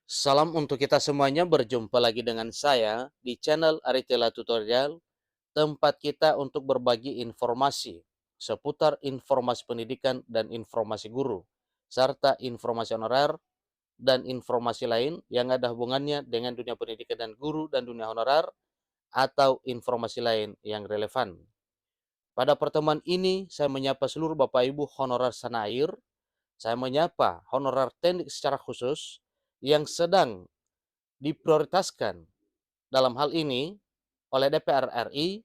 Salam untuk kita semuanya, berjumpa lagi dengan saya di channel Aritela Tutorial, tempat kita untuk berbagi informasi seputar informasi pendidikan dan informasi guru, serta informasi honorer dan informasi lain yang ada hubungannya dengan dunia pendidikan dan guru dan dunia honorer atau informasi lain yang relevan. Pada pertemuan ini, saya menyapa seluruh Bapak Ibu honorer Sanair. Saya menyapa honorer teknik secara khusus yang sedang diprioritaskan dalam hal ini oleh DPR RI,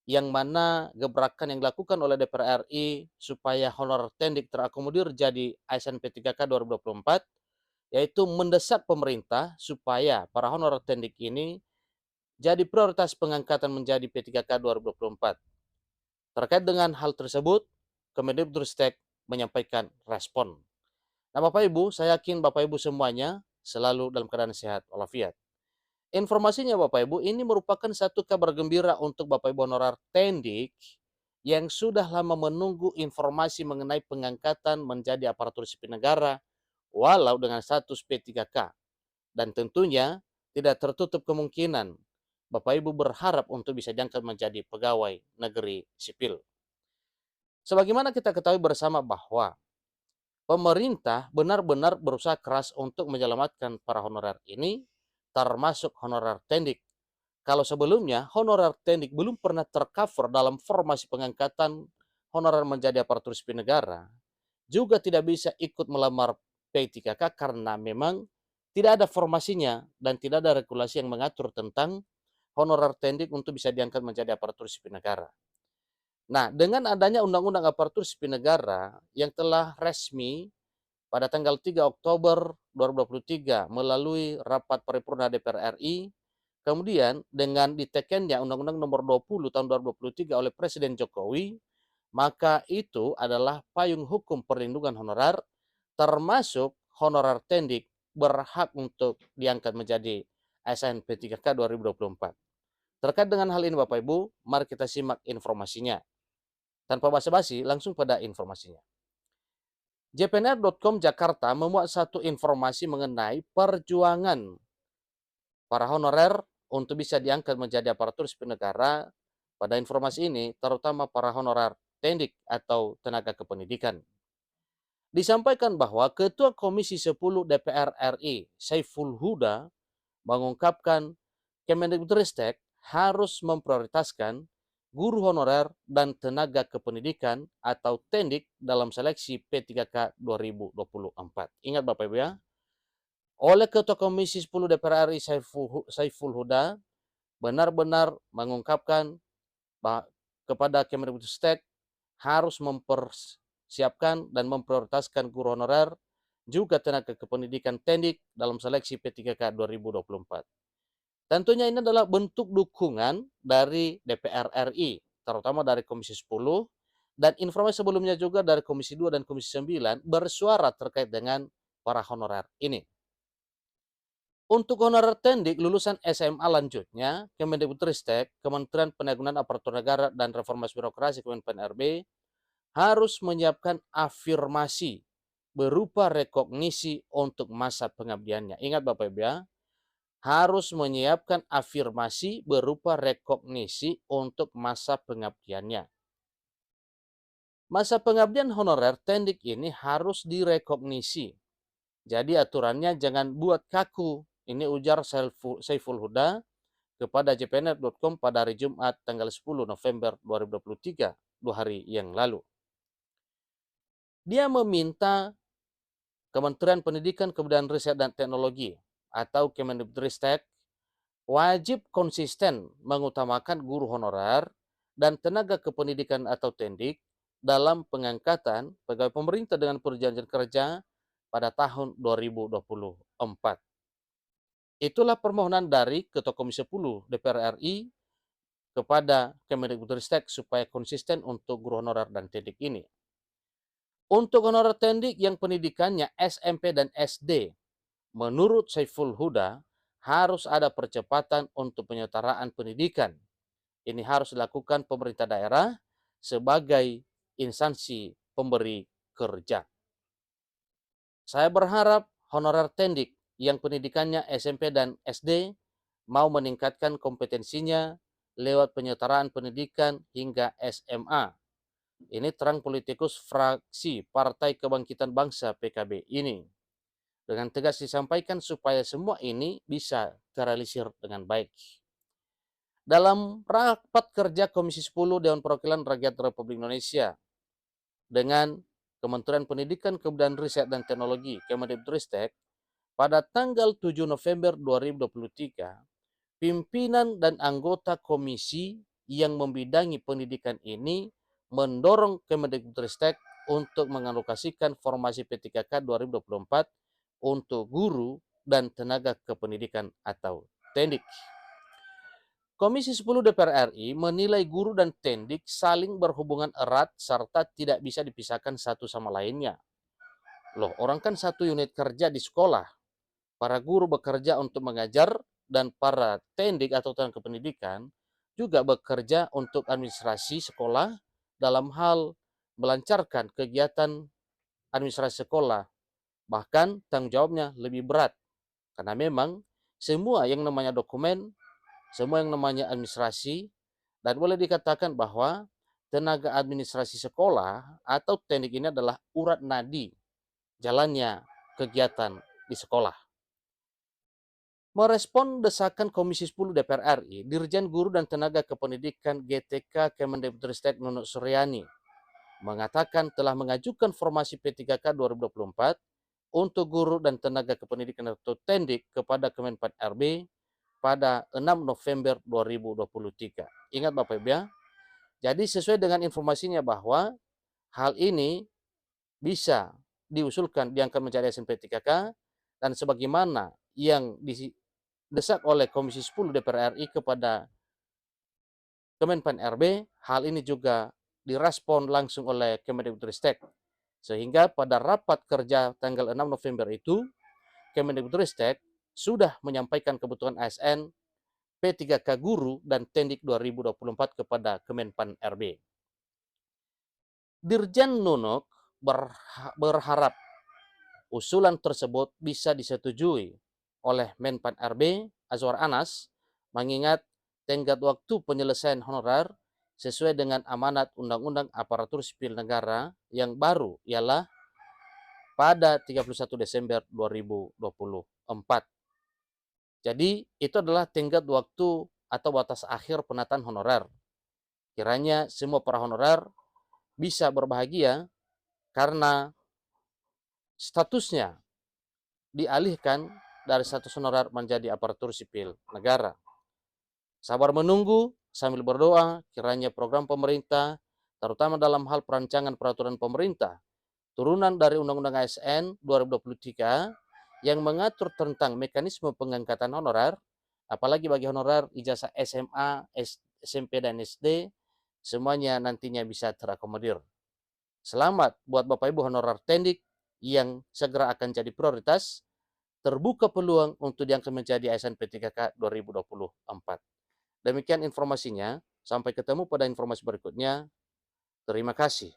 yang mana gebrakan yang dilakukan oleh DPR RI supaya honorer tendik terakomodir jadi ASN P3K 2024, yaitu mendesak pemerintah supaya para honorer tendik ini jadi prioritas pengangkatan menjadi P3K 2024. Terkait dengan hal tersebut, Kemendikbudristek menyampaikan respon. Nah, Bapak Ibu, saya yakin Bapak Ibu semuanya selalu dalam keadaan sehat walafiat. Informasinya Bapak Ibu, ini merupakan satu kabar gembira untuk Bapak Ibu honorer tendik yang sudah lama menunggu informasi mengenai pengangkatan menjadi aparatur sipil negara walau dengan status P3K. Dan tentunya tidak tertutup kemungkinan Bapak Ibu berharap untuk bisa diangkat menjadi pegawai negeri sipil. Sebagaimana kita ketahui bersama bahwa pemerintah benar-benar berusaha keras untuk menyelamatkan para honorer ini, termasuk honorer tendik. Kalau sebelumnya honorer teknik belum pernah tercover dalam formasi pengangkatan honorer menjadi aparatur sipil negara, juga tidak bisa ikut melamar P3K karena memang tidak ada formasinya dan tidak ada regulasi yang mengatur tentang honorer teknik untuk bisa diangkat menjadi aparatur sipil negara. Nah, dengan adanya Undang-Undang Aparatur Sipil Negara yang telah resmi pada tanggal 3 Oktober 2023 melalui rapat paripurna DPR RI. Kemudian dengan ditekennya Undang-Undang Nomor 20 Tahun 2023 oleh Presiden Jokowi, maka itu adalah payung hukum perlindungan honorer, termasuk honorer tendik berhak untuk diangkat menjadi ASN P3K 2024. Terkait dengan hal ini Bapak Ibu, mari kita simak informasinya. Tanpa basa-basi, langsung pada informasinya. JPNR.com Jakarta memuat satu informasi mengenai perjuangan para honorer untuk bisa diangkat menjadi aparatur sipil negara. Pada informasi ini, terutama para honorer tendik atau tenaga kependidikan. Disampaikan bahwa Ketua Komisi 10 DPR RI, Saiful Huda, mengungkapkan Kemendikbudristek harus memprioritaskan guru honorer dan tenaga kependidikan atau tendik dalam seleksi P3K 2024. Ingat Bapak Ibu ya, oleh Ketua Komisi 10 DPR RI Saiful Huda benar-benar mengungkapkan kepada Kemendikbudristek harus mempersiapkan dan memprioritaskan guru honorer juga tenaga kependidikan tendik dalam seleksi P3K 2024. Tentunya ini adalah bentuk dukungan dari DPR RI, terutama dari Komisi 10, dan informasi sebelumnya juga dari Komisi 2 dan Komisi 9 bersuara terkait dengan para honorer ini. Untuk honorer tendik lulusan SMA lanjutnya, Kemendikbudristek, Kementerian Penanggulangan Aparatur Negara dan Reformasi Birokrasi Kemenpan RB harus menyiapkan afirmasi berupa rekognisi untuk masa pengabdiannya. Ingat Bapak Ibu ya, harus menyiapkan afirmasi berupa rekognisi untuk masa pengabdiannya. Masa pengabdian honorer tendik ini harus direkognisi. Jadi aturannya jangan buat kaku. Ini ujar Saiful Huda kepada jpnr.com pada hari Jumat tanggal 10 November 2023, 2 hari yang lalu. Dia meminta Kementerian Pendidikan, Kebudayaan Riset dan Teknologi atau Kemendikbudristek wajib konsisten mengutamakan guru honorer dan tenaga kependidikan atau tendik dalam pengangkatan pegawai pemerintah dengan perjanjian kerja pada tahun 2024. Itulah permohonan dari Ketua Komisi 10 DPR RI kepada Kemendikbudristek supaya konsisten untuk guru honorer dan tendik ini. Untuk honorer tendik yang pendidikannya SMP dan SD, menurut Saiful Huda, harus ada percepatan untuk penyetaraan pendidikan. Ini harus dilakukan pemerintah daerah sebagai instansi pemberi kerja. Saya berharap honorer tendik yang pendidikannya SMP dan SD mau meningkatkan kompetensinya lewat penyetaraan pendidikan hingga SMA. Ini terang politikus fraksi Partai Kebangkitan Bangsa PKB ini. Dengan tegas disampaikan supaya semua ini bisa terrealisir dengan baik. Dalam rapat kerja Komisi 10 Dewan Perwakilan Rakyat Republik Indonesia dengan Kementerian Pendidikan, Kebudayaan, Riset, dan Teknologi Kemendikbudristek pada tanggal 7 November 2023, pimpinan dan anggota komisi yang membidangi pendidikan ini mendorong Kemendikbudristek untuk mengalokasikan formasi P3K 2024 untuk guru dan tenaga kependidikan atau TENDIK. Komisi 10 DPR RI menilai guru dan TENDIK saling berhubungan erat serta tidak bisa dipisahkan satu sama lainnya. Loh, orang kan satu unit kerja di sekolah. Para guru bekerja untuk mengajar dan para TENDIK atau tenaga kependidikan juga bekerja untuk administrasi sekolah dalam hal melancarkan kegiatan administrasi sekolah. Bahkan tanggung jawabnya lebih berat karena memang semua yang namanya dokumen, semua yang namanya administrasi, dan boleh dikatakan bahwa tenaga administrasi sekolah atau TENDIK ini adalah urat nadi jalannya kegiatan di sekolah. Merespon desakan Komisi 10 DPR RI, Dirjen Guru dan Tenaga Kependidikan GTK Kemendikbudristek Nunuk Suryani mengatakan telah mengajukan formasi P3K 2024 untuk guru dan tenaga kependidikan atau TENDIK kepada Kemenpan RB pada 6 November 2023. Ingat Bapak Ibu ya, jadi sesuai dengan informasinya bahwa hal ini bisa diusulkan diangkat menjadi SNP3K dan sebagaimana yang didesak oleh Komisi 10 DPR RI kepada Kemenpan RB, hal ini juga direspon langsung oleh Kemendikbudristek. Sehingga pada rapat kerja tanggal 6 November itu, Kemendikbudristek sudah menyampaikan kebutuhan ASN P3K guru dan TENDIK 2024 kepada Kemenpan RB. Dirjen Nunuk berharap usulan tersebut bisa disetujui oleh Menpan RB Azwar Anas, mengingat tenggat waktu penyelesaian honorer sesuai dengan amanat Undang-Undang Aparatur Sipil Negara yang baru ialah pada 31 Desember 2024. Jadi itu adalah tenggat waktu atau batas akhir penataan honorer. Kiranya semua para honorer bisa berbahagia karena statusnya dialihkan dari status honorer menjadi aparatur sipil negara. Sabar menunggu sambil berdoa kiranya program pemerintah, terutama dalam hal perancangan peraturan pemerintah, turunan dari Undang-Undang ASN 2023 yang mengatur tentang mekanisme pengangkatan honorer, apalagi bagi honorer ijazah SMA, SMP, dan SD, semuanya nantinya bisa terakomodir. Selamat buat Bapak Ibu honorer TENDIK yang segera akan jadi prioritas, terbuka peluang untuk diangkat menjadi ASN P3K 2024. Demikian informasinya, sampai ketemu pada informasi berikutnya. Terima kasih.